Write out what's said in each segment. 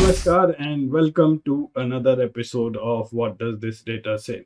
Namaskar and welcome to another episode of What Does This Data Say?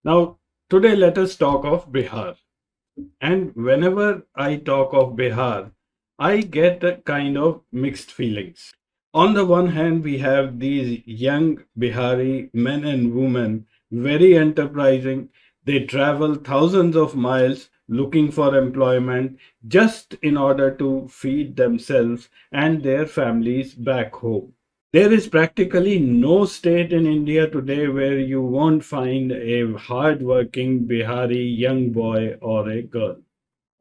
Now, today let us talk of Bihar. And whenever I talk of Bihar, I get a kind of mixed feelings. On the one hand, we have these young Bihari men and women, very enterprising. They travel thousands of miles looking for employment just in order to feed themselves and their families back home. There is practically no state in India today where you won't find a hard-working Bihari young boy or a girl.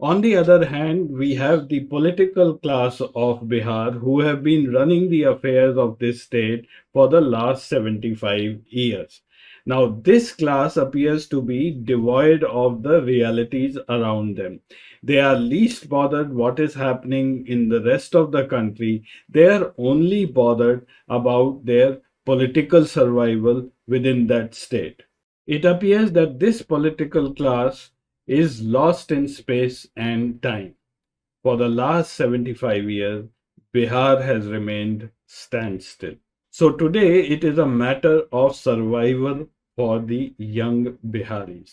On the other hand, we have the political class of Bihar who have been running the affairs of this state for the last 75 years. Now, this class appears to be devoid of the realities around them. They are least bothered what is happening in the rest of the country. They are only bothered about their political survival within that state. It appears that this political class is lost in space and time. For the last 75 years, Bihar has remained standstill. So today it is a matter of survival for the young Biharis.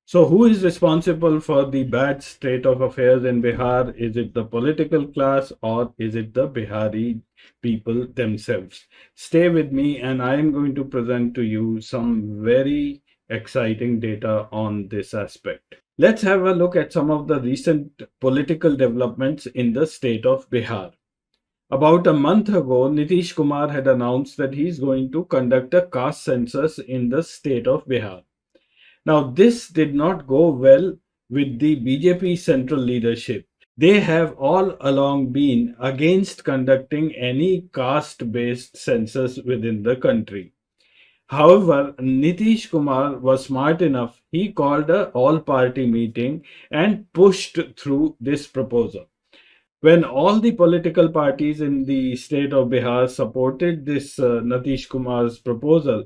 So who is responsible for the bad state of affairs in Bihar? Is it the political class or is it the Bihari people themselves? Stay with me and I am going to present to you some very exciting data on this aspect. Let's have a look at some of the recent political developments in the state of Bihar. About a month ago, Nitish Kumar had announced that he is going to conduct a caste census in the state of Bihar. Now, this did not go well with the BJP central leadership. They have all along been against conducting any caste-based census within the country. However, Nitish Kumar was smart enough. He called an all-party meeting and pushed through this proposal. When all the political parties in the state of Bihar supported this Nitish Kumar's proposal,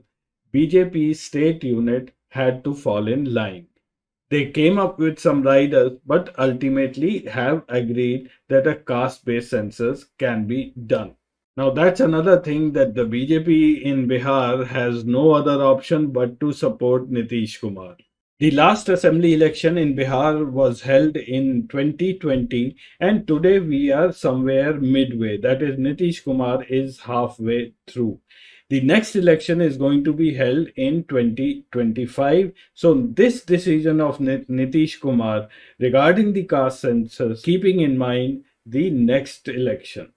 BJP's state unit had to fall in line. They came up with some riders, but ultimately have agreed that a caste-based census can be done. Now, that's another thing that the BJP in Bihar has no other option but to support Nitish Kumar. The last assembly election in Bihar was held in 2020, and today we are somewhere midway. That is, Nitish Kumar is halfway through. The next election is going to be held in 2025. So, this decision of Nitish Kumar regarding the caste census, keeping in mind the next election.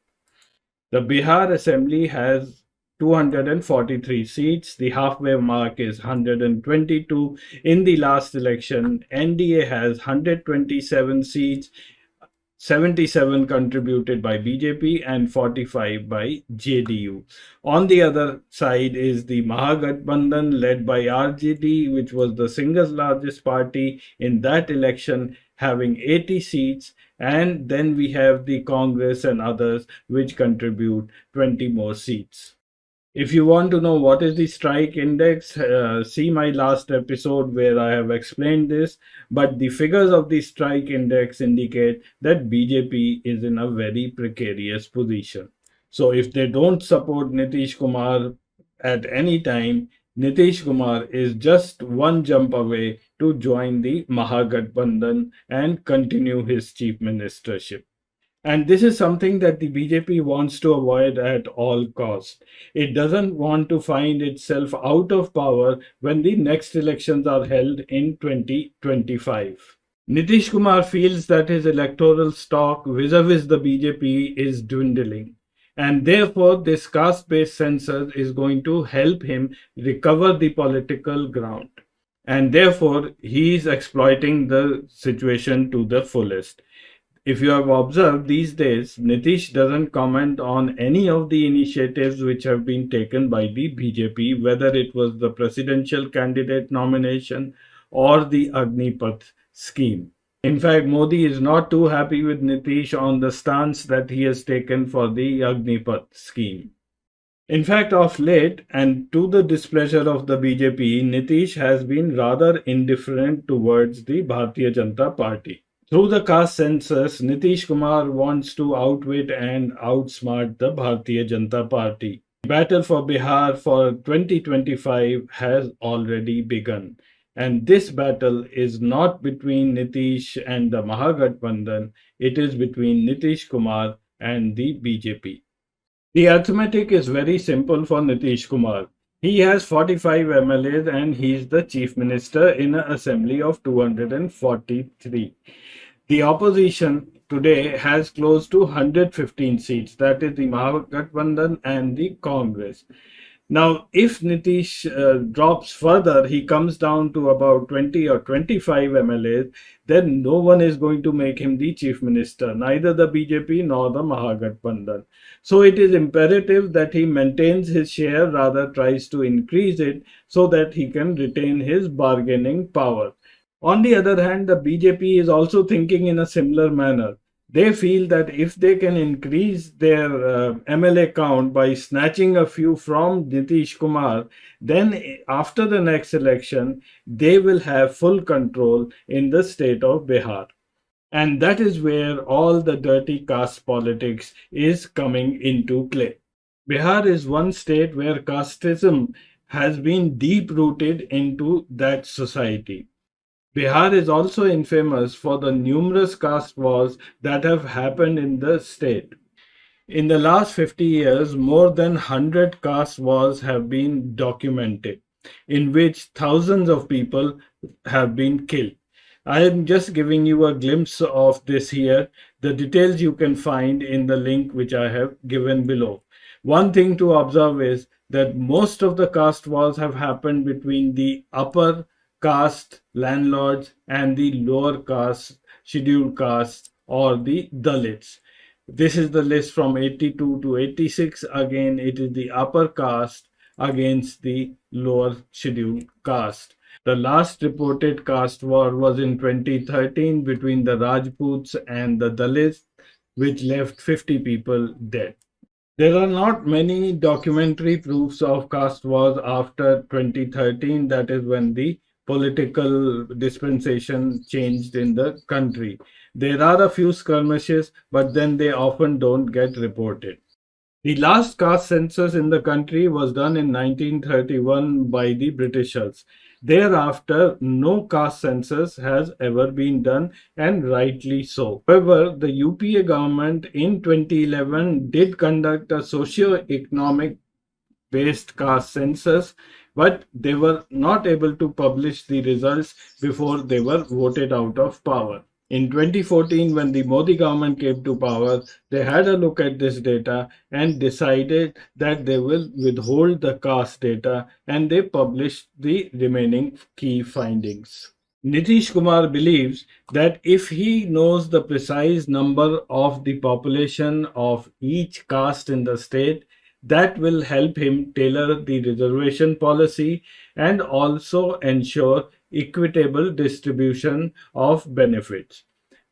The Bihar Assembly has 243 seats. The halfway mark is 122. In the last election, NDA has 127 seats, 77 contributed by BJP and 45 by JDU. On the other side is the Mahagathbandhan led by RJD, which was the single largest party in that election, having 80 seats, and then we have the Congress and others which contribute 20 more seats. If you want to know what is the strike index, see my last episode where I have explained this. But the figures of the strike index indicate that BJP is in a very precarious position. So if they don't support Nitish Kumar at any time, Nitish Kumar is just one jump away to join the Mahagathbandhan and continue his chief ministership. And this is something that the BJP wants to avoid at all costs. It doesn't want to find itself out of power when the next elections are held in 2025. Nitish Kumar feels that his electoral stock vis-a-vis the BJP is dwindling. And therefore, this caste-based census is going to help him recover the political ground. And therefore, he is exploiting the situation to the fullest. If you have observed these days, Nitish doesn't comment on any of the initiatives which have been taken by the BJP, whether it was the presidential candidate nomination or the Agnipath scheme. In fact, Modi is not too happy with Nitish on the stance that he has taken for the Agnipath scheme. In fact, of late, and to the displeasure of the BJP, Nitish has been rather indifferent towards the Bharatiya Janata Party. Through the caste census, Nitish Kumar wants to outwit and outsmart the Bharatiya Janata Party. The battle for Bihar for 2025 has already begun. And this battle is not between Nitish and the Mahagathbandhan, it is between Nitish Kumar and the BJP. The arithmetic is very simple for Nitish Kumar. He has 45 MLAs and he is the chief minister in an assembly of 243. The opposition today has close to 115 seats, that is the Mahagathbandhan and the Congress. Now, if Nitish drops further, he comes down to about 20 or 25 MLAs, then no one is going to make him the chief minister, neither the BJP nor the Mahagathbandhan. So it is imperative that he maintains his share, rather tries to increase it so that he can retain his bargaining power. On the other hand, the BJP is also thinking in a similar manner. They feel that if they can increase their MLA count by snatching a few from Nitish Kumar, then after the next election, they will have full control in the state of Bihar. And that is where all the dirty caste politics is coming into play. Bihar is one state where casteism has been deep rooted into that society. Bihar is also infamous for the numerous caste wars that have happened in the state. In the last 50 years, more than 100 caste wars have been documented, in which thousands of people have been killed. I am just giving you a glimpse of this here. The details you can find in the link which I have given below. One thing to observe is that most of the caste wars have happened between the upper caste landlords and the lower caste scheduled castes or the Dalits. This is the list from 82 to 86. Again, it is the upper caste against the lower scheduled caste. The last reported caste war was in 2013 between the Rajputs and the Dalits, which left 50 people dead. There are not many documentary proofs of caste wars after 2013, that is when the political dispensation changed in the country. There are a few skirmishes, but then they often don't get reported. The last caste census in the country was done in 1931 by the Britishers. Thereafter, no caste census has ever been done, and rightly so. However, the UPA government in 2011 did conduct a socio-economic based caste census, but they were not able to publish the results before they were voted out of power. In 2014, when the Modi government came to power, they had a look at this data and decided that they will withhold the caste data, and they published the remaining key findings. Nitish Kumar believes that if he knows the precise number of the population of each caste in the state, that will help him tailor the reservation policy and also ensure equitable distribution of benefits.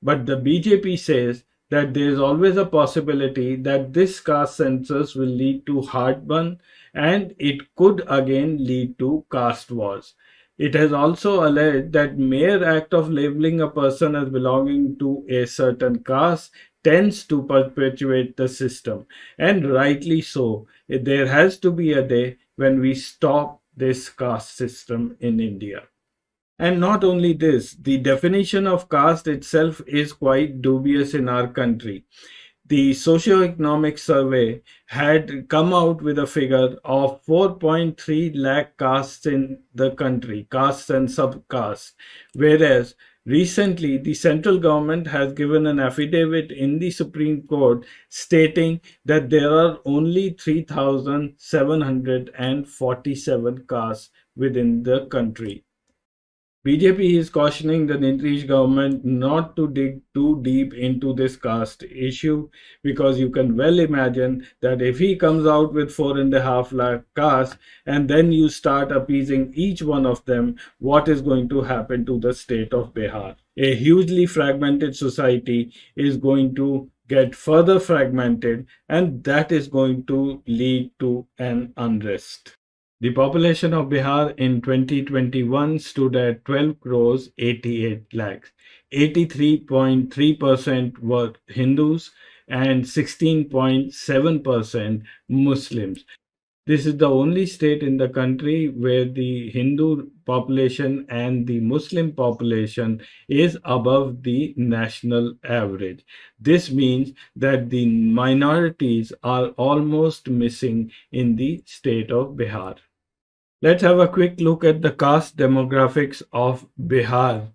But the BJP says that there is always a possibility that this caste census will lead to heartburn and it could again lead to caste wars. It has also alleged that mere act of labeling a person as belonging to a certain caste tends to perpetuate the system, and rightly so. There has to be a day when we stop this caste system in India. And not only this, the definition of caste itself is quite dubious in our country. The Socio-economic survey had come out with a figure of 4.3 lakh castes in the country, castes and subcastes, whereas recently the central government has given an affidavit in the Supreme Court stating that there are only 3,747 castes within the country. BJP is cautioning the Nitish government not to dig too deep into this caste issue, because you can well imagine that if he comes out with 4.5 lakh castes and then you start appeasing each one of them, what is going to happen to the state of Bihar? A hugely fragmented society is going to get further fragmented, and that is going to lead to an unrest. The population of Bihar in 2021 stood at 12 crores 88 lakhs. 83.3% were Hindus and 16.7% Muslims. This is the only state in the country where the Hindu population and the Muslim population is above the national average. This means that the minorities are almost missing in the state of Bihar. Let's have a quick look at the caste demographics of Bihar.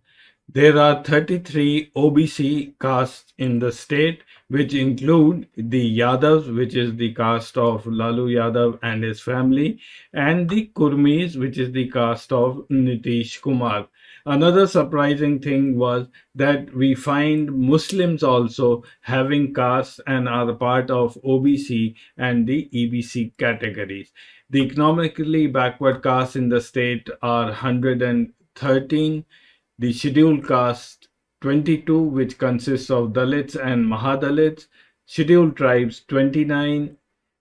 There are 33 OBC castes in the state, which include the Yadavs, which is the caste of Lalu Yadav and his family, and the Kurmis, which is the caste of Nitish Kumar. Another surprising thing was that we find Muslims also having castes and are part of OBC and the EBC categories. The economically backward castes in the state are 113, the scheduled caste 22, which consists of Dalits and Mahadalits, scheduled tribes 29,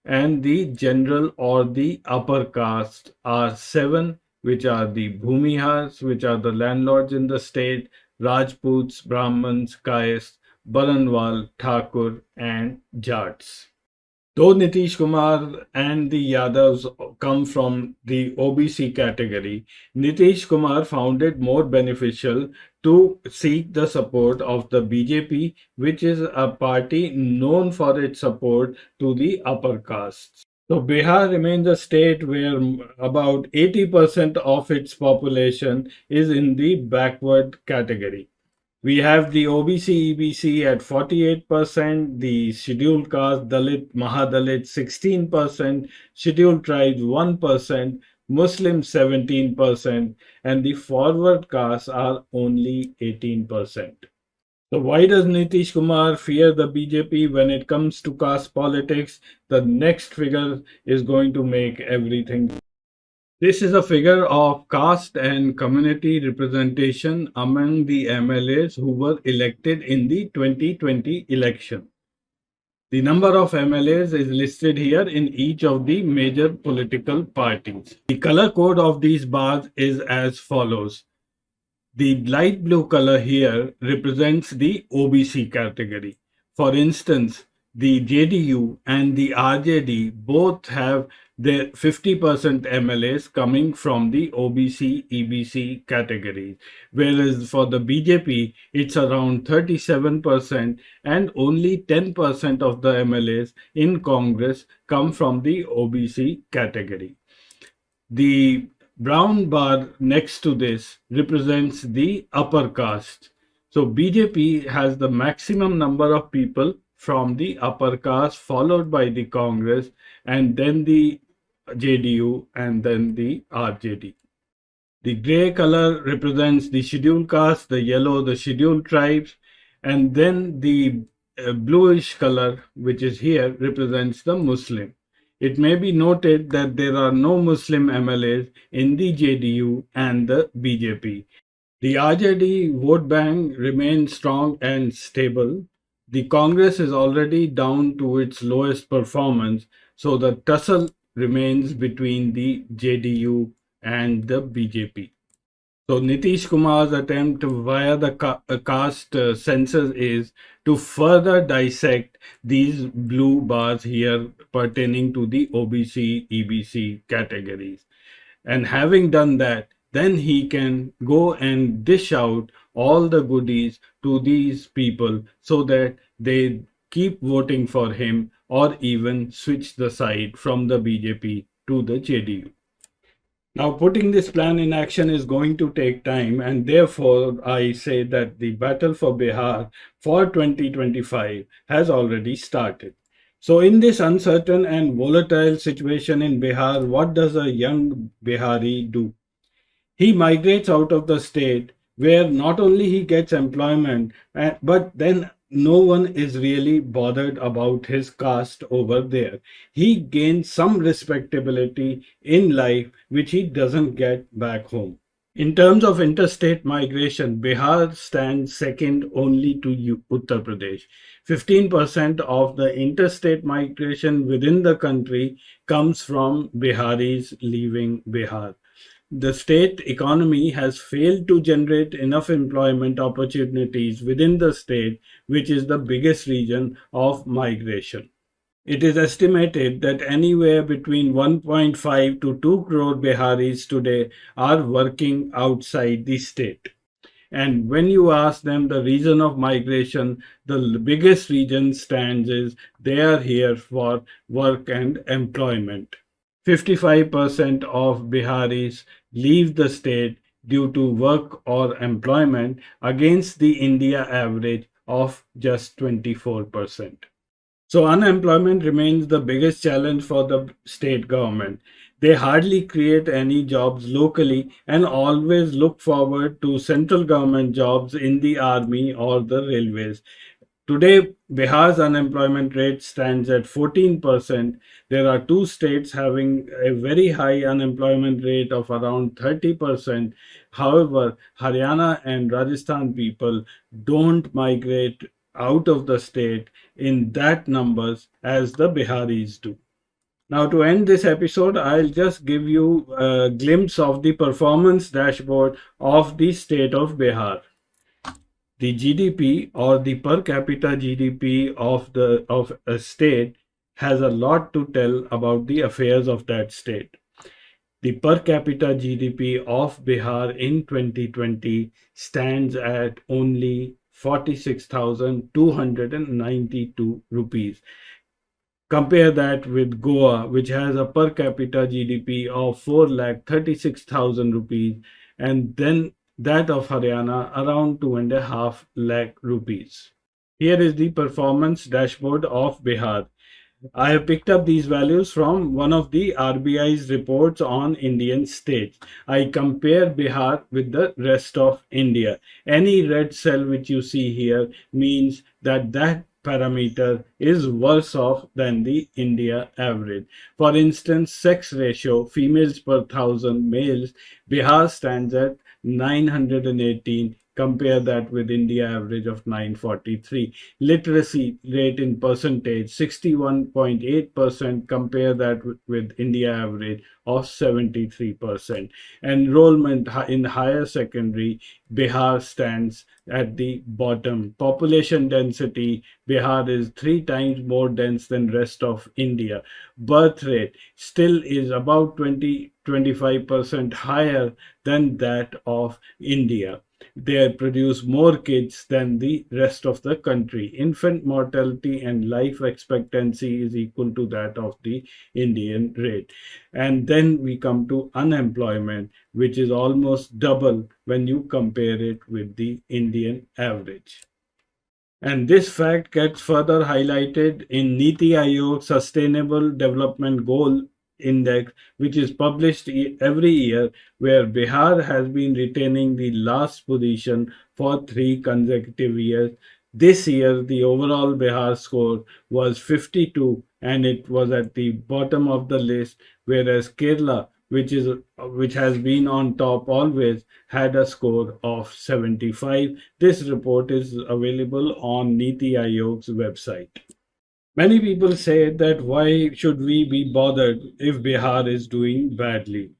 and the general or the upper caste are 7, which are the Bhumihars, which are the landlords in the state, Rajputs, Brahmins, Kayas, Baranwal, Thakur, and Jats. Though Nitish Kumar and the Yadavs come from the OBC category, Nitish Kumar found it more beneficial to seek the support of the BJP, which is a party known for its support to the upper castes. So Bihar remains a state where about 80% of its population is in the backward category. We have the OBC EBC at 48%, the scheduled caste Dalit Mahadalit 16%, scheduled tribes 1%, Muslims 17%, and the forward castes are only 18%. So why does Nitish Kumar fear the BJP when it comes to caste politics? The next figure is going to make everything. This is a figure of caste and community representation among the MLAs who were elected in the 2020 election. The number of MLAs is listed here in each of the major political parties. The color code of these bars is as follows. The light blue color here represents the OBC category. For instance, the JDU and the RJD both have their 50% MLAs coming from the OBC EBC categories, whereas for the BJP it's around 37% and only 10% of the MLAs in Congress come from the OBC category. The brown bar next to this represents the upper caste. So BJP has the maximum number of people from the upper caste, followed by the Congress, and then the JDU, and then the RJD. The gray color represents the scheduled caste, the yellow, the scheduled tribes, and then the bluish color, which is here, represents the Muslim. It may be noted that there are no Muslim MLAs in the JDU and the BJP. The RJD vote bank remains strong and stable. The Congress is already down to its lowest performance, so the tussle remains between the JDU and the BJP. So Nitish Kumar's attempt via the caste census is to further dissect these blue bars here pertaining to the OBC, EBC categories. And having done that, then he can go and dish out all the goodies to these people so that they keep voting for him or even switch the side from the BJP to the JDU. Now, putting this plan in action is going to take time, and therefore, I say that the battle for Bihar for 2025 has already started. So, in this uncertain and volatile situation in Bihar, what does a young Bihari do? He migrates out of the state where not only he gets employment, but then no one is really bothered about his caste over there. He gains some respectability in life which he doesn't get back home. In terms of interstate migration, Bihar stands second only to Uttar Pradesh. 15% of the interstate migration within the country comes from Biharis leaving Bihar. The state economy has failed to generate enough employment opportunities within the state, which is the biggest region of migration. It is estimated that anywhere between 1.5 to 2 crore Biharis today are working outside the state. And when you ask them the reason of migration, the biggest reason stands is they are here for work and employment. 55% of Biharis leave the state due to work or employment against the India average of just 24%. So unemployment remains the biggest challenge for the state government. They hardly create any jobs locally and always look forward to central government jobs in the army or the railways. Today, Bihar's unemployment rate stands at 14%. There are two states having a very high unemployment rate of around 30%. However, Haryana and Rajasthan people don't migrate out of the state in that numbers as the Biharis do. Now, to end this episode, I'll just give you a glimpse of the performance dashboard of the state of Bihar. The GDP or the per capita GDP of a state has a lot to tell about the affairs of that state. The per capita GDP of Bihar in 2020 stands at only 46,292 rupees. Compare that with Goa, which has a per capita GDP of 4,36,000 rupees, and then that of Haryana around 2.5 lakh rupees. Here is the performance dashboard of Bihar. I have picked up these values from one of the RBI's reports on Indian states. I compare Bihar with the rest of India. Any red cell which you see here means that that parameter is worse off than the India average. For instance, sex ratio, females per thousand males, Bihar stands at 918. Compare that with India average of 943. Literacy rate in percentage 61.8%. Compare that with India average of 73%. Enrollment in higher secondary, Bihar stands at the bottom. Population density, Bihar is 3 times more dense than rest of India. Birth rate still is about 20-25% higher than that of India. They produce more kids than the rest of the country. Infant mortality and life expectancy is equal to that of the Indian rate. And then we come to unemployment, which is almost double when you compare it with the Indian average. And this fact gets further highlighted in Niti Aayog Sustainable Development Goal Index, which is published every year, where Bihar has been retaining the last position for 3 consecutive years. This year, the overall Bihar score was 52 and it was at the bottom of the list, whereas Kerala, which has been on top always, had a score of 75. This report is available on Niti Aayog's website. Many people say that why should we be bothered if Bihar is doing badly?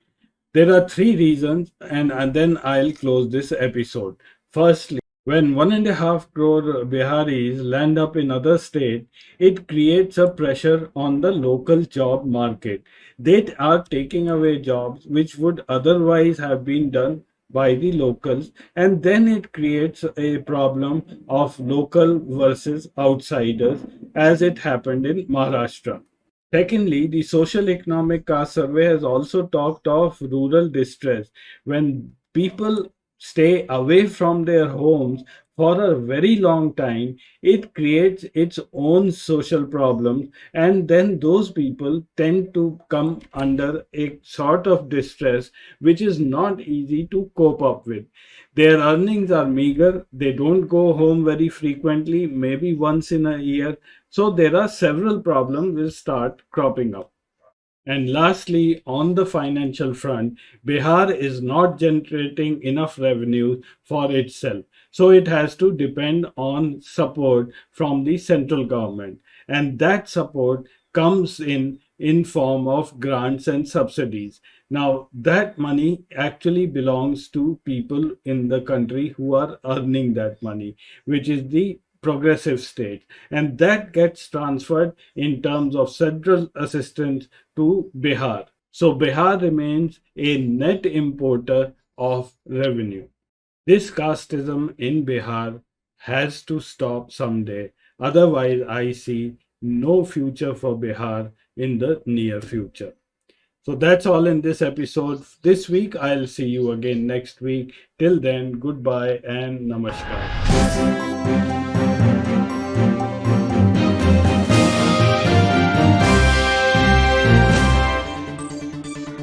There are three reasons, and then I'll close this episode. Firstly, when 1.5 crore Biharis land up in other states, it creates a pressure on the local job market. They are taking away jobs which would otherwise have been done by the locals, and then it creates a problem of local versus outsiders, as it happened in Maharashtra. Secondly, the social economic caste survey has also talked of rural distress. When people stay away from their homes for a very long time, it creates its own social problems, and then those people tend to come under a sort of distress which is not easy to cope up with. Their earnings are meager, they don't go home very frequently, maybe once in a year, so there are several problems will start cropping up. And lastly, on the financial front, Bihar is not generating enough revenue for itself. So it has to depend on support from the central government. And that support comes in form of grants and subsidies. Now, that money actually belongs to people in the country who are earning that money, which is the progressive state. And that gets transferred in terms of central assistance to Bihar. So Bihar remains a net importer of revenue. This casteism in Bihar has to stop someday. Otherwise, I see no future for Bihar in the near future. So that's all in this episode. This week, I'll see you again next week. Till then, goodbye and namaskar.